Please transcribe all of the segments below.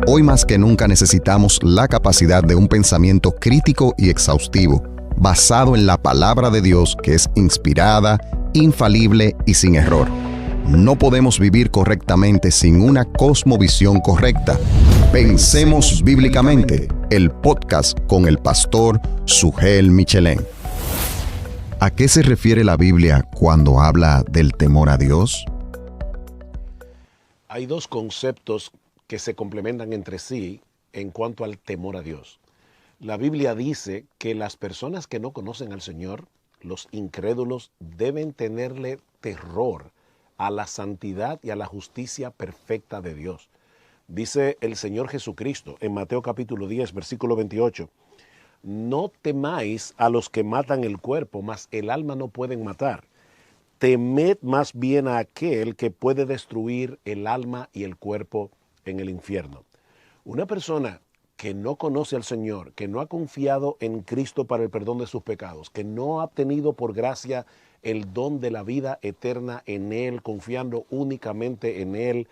Hoy más que nunca necesitamos la capacidad de un pensamiento crítico y exhaustivo, basado en la palabra de Dios que es inspirada, infalible y sin error. No podemos vivir correctamente sin una cosmovisión correcta. Pensemos bíblicamente, el podcast con el pastor Sugel Michelén. ¿A qué se refiere la Biblia cuando habla del temor a Dios? Hay dos conceptos que se complementan entre sí en cuanto al temor a Dios. La Biblia dice que las personas que no conocen al Señor, los incrédulos, deben tenerle terror a la santidad y a la justicia perfecta de Dios. Dice el Señor Jesucristo en Mateo capítulo 10, versículo 28, no temáis a los que matan el cuerpo, mas el alma no pueden matar. Temed más bien a aquel que puede destruir el alma y el cuerpo en el infierno. Una persona que no conoce al Señor, que no ha confiado en Cristo para el perdón de sus pecados, que no ha obtenido por gracia el don de la vida eterna en Él, confiando únicamente en Él,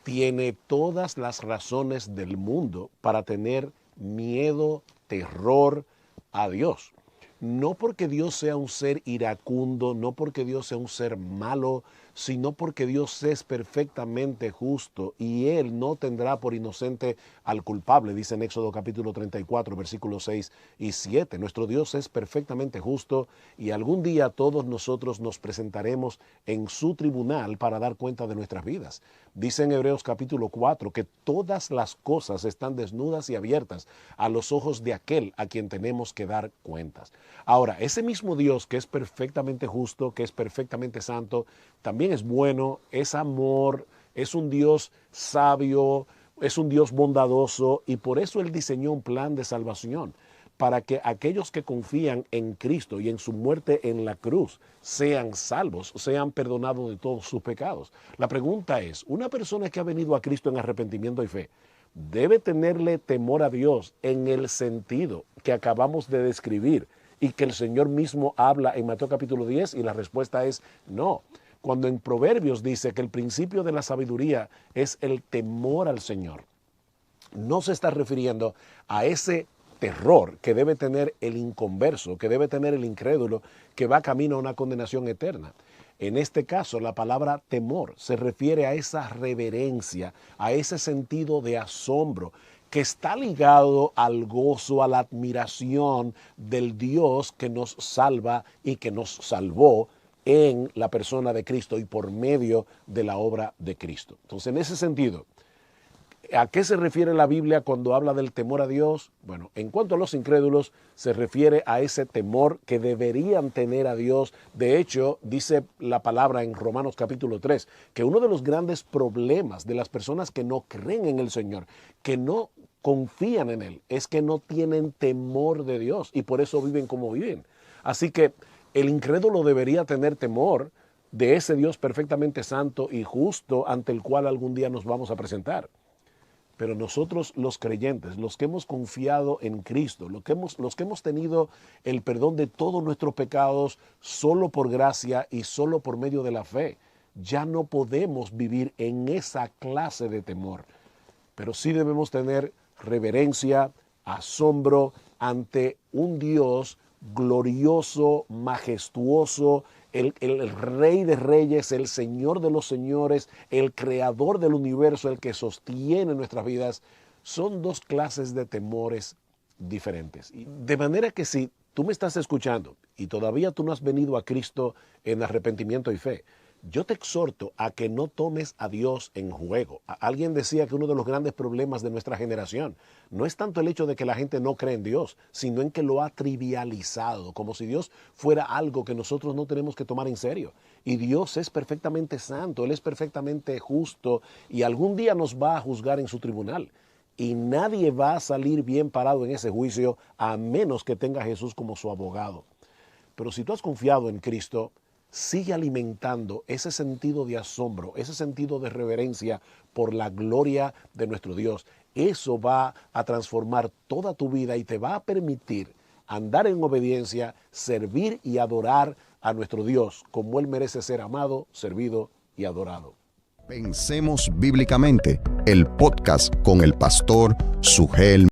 tiene todas las razones del mundo para tener miedo, terror a Dios. No porque Dios sea un ser iracundo, no porque Dios sea un ser malo, sino porque Dios es perfectamente justo y Él no tendrá por inocente al culpable, dice en Éxodo capítulo 34, versículos 6 y 7. Nuestro Dios es perfectamente justo y algún día todos nosotros nos presentaremos en su tribunal para dar cuenta de nuestras vidas. Dice en Hebreos capítulo 4 que todas las cosas están desnudas y abiertas a los ojos de aquel a quien tenemos que dar cuentas. Ahora, ese mismo Dios que es perfectamente justo, que es perfectamente santo, también es bueno, es amor, es un Dios sabio, es un Dios bondadoso y por eso Él diseñó un plan de salvación para que aquellos que confían en Cristo y en su muerte en la cruz sean salvos, sean perdonados de todos sus pecados. La pregunta es, una persona que ha venido a Cristo en arrepentimiento y fe, ¿debe tenerle temor a Dios en el sentido que acabamos de describir y que el Señor mismo habla en Mateo capítulo 10? Y la respuesta es no. Cuando en Proverbios dice que el principio de la sabiduría es el temor al Señor, no se está refiriendo a ese terror que debe tener el inconverso, que debe tener el incrédulo, que va camino a una condenación eterna. En este caso, la palabra temor se refiere a esa reverencia, a ese sentido de asombro, que está ligado al gozo, a la admiración del Dios que nos salva y que nos salvó en la persona de Cristo y por medio de la obra de Cristo. Entonces, en ese sentido, ¿a qué se refiere la Biblia cuando habla del temor a Dios? Bueno, en cuanto a los incrédulos, se refiere a ese temor que deberían tener a Dios. De hecho, dice la palabra en Romanos capítulo 3, que uno de los grandes problemas de las personas que no creen en el Señor, que no confían en Él, es que no tienen temor de Dios y por eso viven como viven. Así que el incrédulo debería tener temor de ese Dios perfectamente santo y justo ante el cual algún día nos vamos a presentar. Pero nosotros los creyentes, los que hemos confiado en Cristo, los que hemos tenido el perdón de todos nuestros pecados solo por gracia y solo por medio de la fe, ya no podemos vivir en esa clase de temor. Pero sí debemos tener reverencia, asombro ante un Dios glorioso, majestuoso, el Rey de Reyes, el Señor de los Señores, el Creador del universo, el que sostiene nuestras vidas. Son dos clases de temores diferentes. De manera que si tú me estás escuchando y todavía tú no has venido a Cristo en arrepentimiento y fe, yo te exhorto a que no tomes a Dios en juego. Alguien decía que uno de los grandes problemas de nuestra generación no es tanto el hecho de que la gente no cree en Dios, sino en que lo ha trivializado, como si Dios fuera algo que nosotros no tenemos que tomar en serio. Y Dios es perfectamente santo, Él es perfectamente justo y algún día nos va a juzgar en su tribunal. Y nadie va a salir bien parado en ese juicio a menos que tenga a Jesús como su abogado. Pero si tú has confiado en Cristo, sigue alimentando ese sentido de asombro, ese sentido de reverencia por la gloria de nuestro Dios. Eso va a transformar toda tu vida y te va a permitir andar en obediencia, servir y adorar a nuestro Dios como Él merece ser amado, servido y adorado. Pensemos Bíblicamente, el podcast con el pastor Sugel